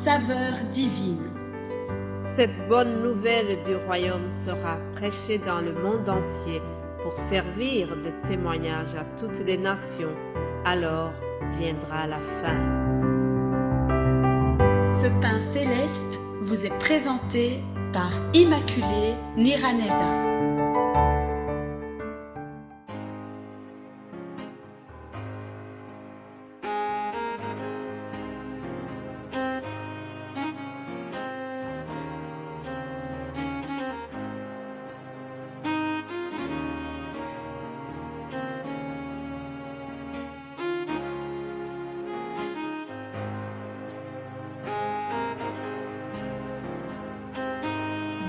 saveur divine. Cette bonne nouvelle du royaume sera prêchée dans le monde entier pour servir de témoignage à toutes les nations. Alors viendra la fin. Ce pain céleste vous est présenté par Immaculée Niraneza.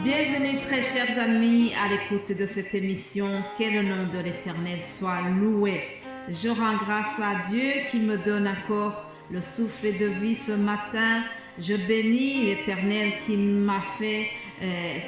Bienvenue très chers amis à l'écoute de cette émission. Que le nom de l'Éternel soit loué. Je rends grâce à Dieu qui me donne encore le souffle de vie ce matin. Je bénis l'Éternel qui m'a fait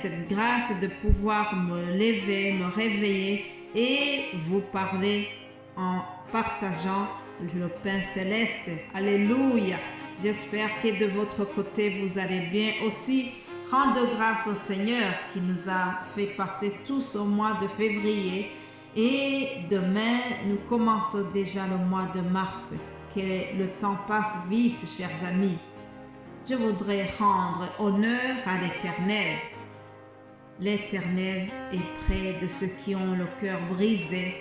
cette grâce de pouvoir me lever, me réveiller et vous parler en partageant le pain céleste. Alléluia. J'espère que de votre côté vous allez bien aussi. Rendons grâce au Seigneur qui nous a fait passer tous au mois de février et demain nous commençons déjà le mois de mars. Que le temps passe vite, chers amis. Je voudrais rendre honneur à l'Éternel. L'Éternel est près de ceux qui ont le cœur brisé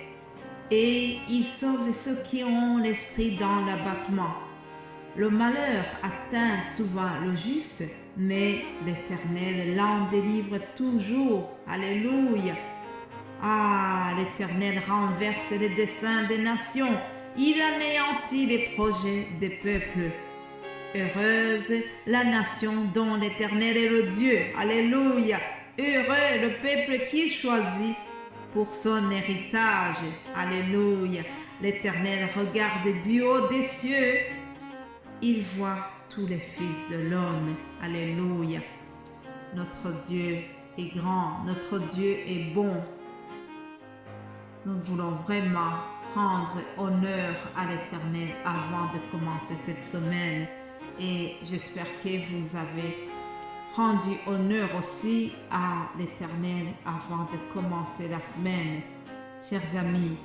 et il sauve ceux qui ont l'esprit dans l'abattement. Le malheur atteint souvent le juste, mais l'Éternel l'en délivre toujours. Alléluia. Ah, l'Éternel renverse les desseins des nations. Il anéantit les projets des peuples. Heureuse la nation dont l'Éternel est le Dieu. Alléluia. Heureux le peuple qu'il choisit pour son héritage. Alléluia. L'Éternel regarde du haut des cieux. Il voit tous les fils de l'homme. Alléluia. Notre Dieu est grand, notre Dieu est bon. Nous voulons vraiment rendre honneur à l'Éternel avant de commencer cette semaine. Et j'espère que vous avez rendu honneur aussi à l'Éternel avant de commencer la semaine. Chers amis,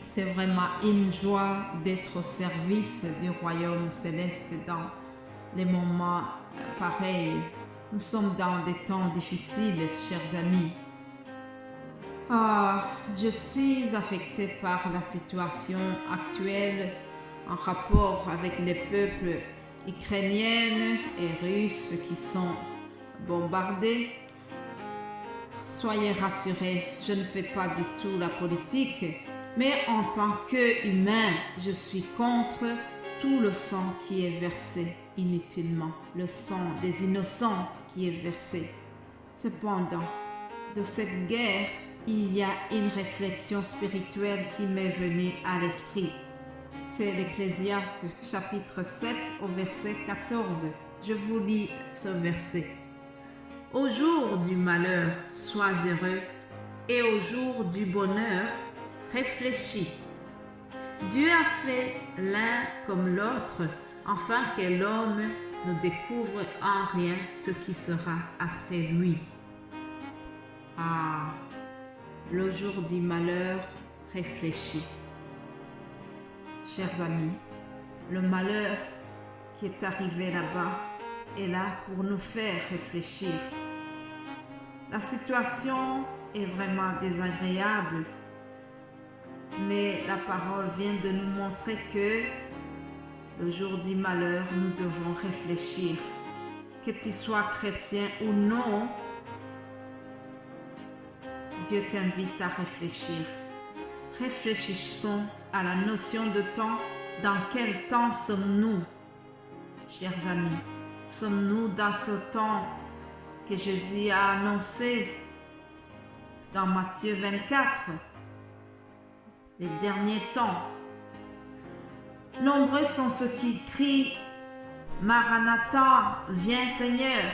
c'est vraiment une joie d'être au service du royaume céleste dans les moments pareils. Nous sommes dans des temps difficiles, chers amis. Je suis affectée par la situation actuelle en rapport avec les peuples ukrainiens et russes qui sont bombardés. Soyez rassurés, je ne fais pas du tout la politique. Mais en tant qu'humain, je suis contre tout le sang qui est versé inutilement, le sang des innocents qui est versé. Cependant, de cette guerre, il y a une réflexion spirituelle qui m'est venue à l'esprit. C'est l'Ecclésiaste chapitre 7 au verset 14. Je vous lis ce verset. Au jour du malheur, sois heureux, et au jour du bonheur, réfléchis. Dieu a fait l'un comme l'autre, afin que l'homme ne découvre en rien ce qui sera après lui. Le jour du malheur, réfléchis. Chers amis, le malheur qui est arrivé là-bas est là pour nous faire réfléchir. La situation est vraiment désagréable. Mais la parole vient de nous montrer que le jour du malheur, nous devons réfléchir. Que tu sois chrétien ou non, Dieu t'invite à réfléchir. Réfléchissons à la notion de temps. Dans quel temps sommes-nous, chers amis? Sommes-nous dans ce temps que Jésus a annoncé dans Matthieu 24? Les derniers temps. Nombreux sont ceux qui crient « Maranatha, viens Seigneur ».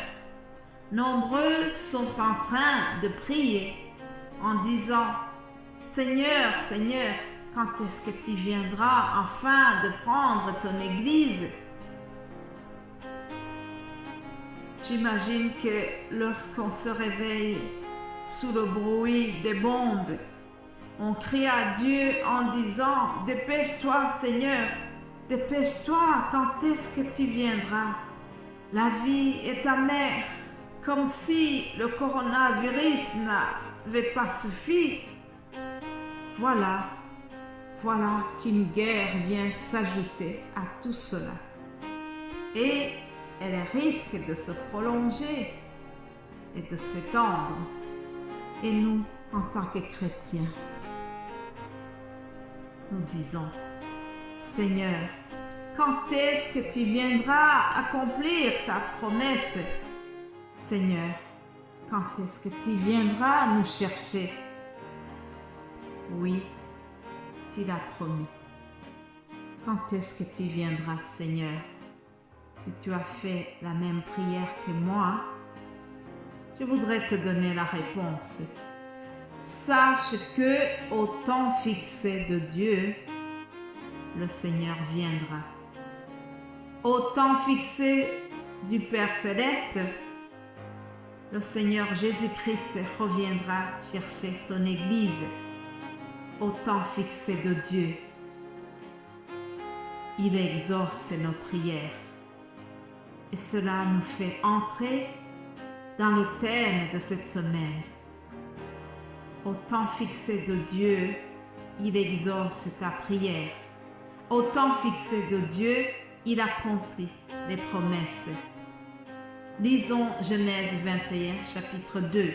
Nombreux sont en train de prier en disant « Seigneur, Seigneur, quand est-ce que tu viendras enfin de prendre ton Église ?» J'imagine que lorsqu'on se réveille sous le bruit des bombes, on crie à Dieu en disant « Dépêche-toi Seigneur, dépêche-toi, quand est-ce que tu viendras ?» La vie est amère, comme si le coronavirus n'avait pas suffi. Voilà qu'une guerre vient s'ajouter à tout cela. Et elle risque de se prolonger et de s'étendre. Et nous, en tant que chrétiens, nous disons, Seigneur, quand est-ce que tu viendras accomplir ta promesse? Seigneur, quand est-ce que tu viendras nous chercher? Oui, tu l'as promis. Quand est-ce que tu viendras, Seigneur? Si tu as fait la même prière que moi, je voudrais te donner la réponse. Sache que au temps fixé de Dieu, le Seigneur viendra. Au temps fixé du Père Céleste, le Seigneur Jésus-Christ reviendra chercher son Église. Au temps fixé de Dieu, il exauce nos prières. Et cela nous fait entrer dans le thème de cette semaine. Au temps fixé de Dieu, il exauce ta prière. Au temps fixé de Dieu, il accomplit les promesses. Lisons Genèse 21, chapitre 2.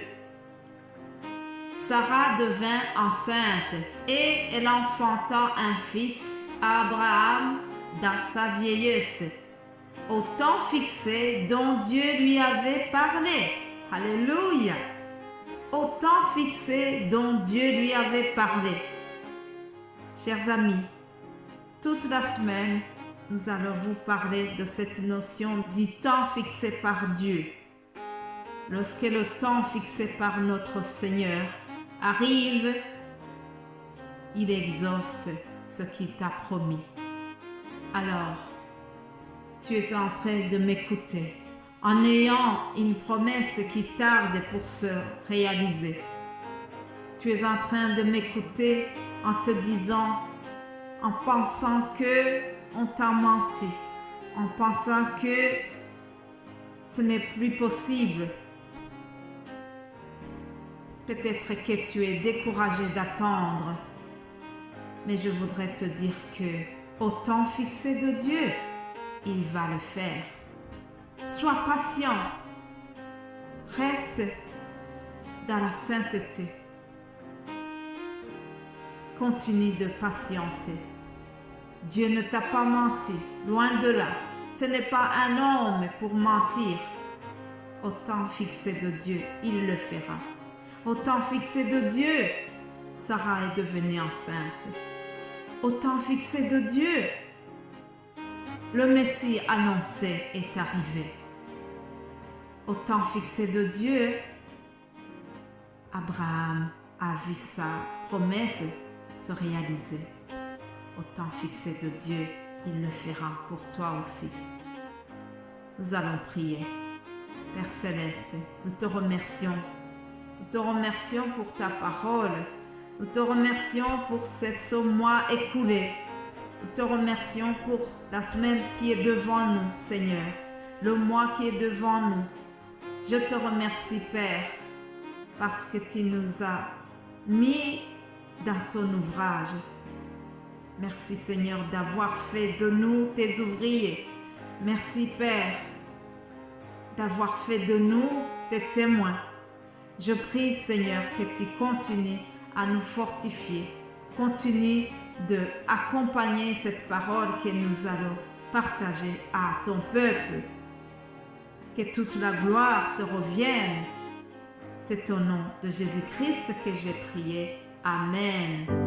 Sarah devint enceinte et elle enfanta un fils à Abraham dans sa vieillesse, au temps fixé dont Dieu lui avait parlé. Alléluia! Au temps fixé dont Dieu lui avait parlé. Chers amis, toute la semaine, nous allons vous parler de cette notion du temps fixé par Dieu. Lorsque le temps fixé par notre Seigneur arrive, il exauce ce qu'il t'a promis. Alors, tu es en train de m'écouter en ayant une promesse qui tarde pour se réaliser. Tu es en train de m'écouter en te disant, en pensant que on t'a menti, en pensant que ce n'est plus possible. Peut-être que tu es découragé d'attendre, mais je voudrais te dire que au temps fixé de Dieu, il va le faire. Sois patient. Reste dans la sainteté. Continue de patienter. Dieu ne t'a pas menti, loin de là. Ce n'est pas un homme pour mentir. Au temps fixé de Dieu, il le fera. Au temps fixé de Dieu, Sarah est devenue enceinte. Au temps fixé de Dieu, le Messie annoncé est arrivé. Au temps fixé de Dieu, Abraham a vu sa promesse se réaliser. Au temps fixé de Dieu, il le fera pour toi aussi. Nous allons prier. Père Céleste, nous te remercions. Nous te remercions pour ta parole. Nous te remercions pour ce mois écoulé. Nous te remercions pour la semaine qui est devant nous, Seigneur. Le mois qui est devant nous. Je te remercie, Père, parce que tu nous as mis dans ton ouvrage. Merci, Seigneur, d'avoir fait de nous tes ouvriers. Merci, Père, d'avoir fait de nous tes témoins. Je prie, Seigneur, que tu continues à nous fortifier. Continue d'accompagner cette parole que nous allons partager à ton peuple. Que toute la gloire te revienne. C'est au nom de Jésus-Christ que j'ai prié. Amen.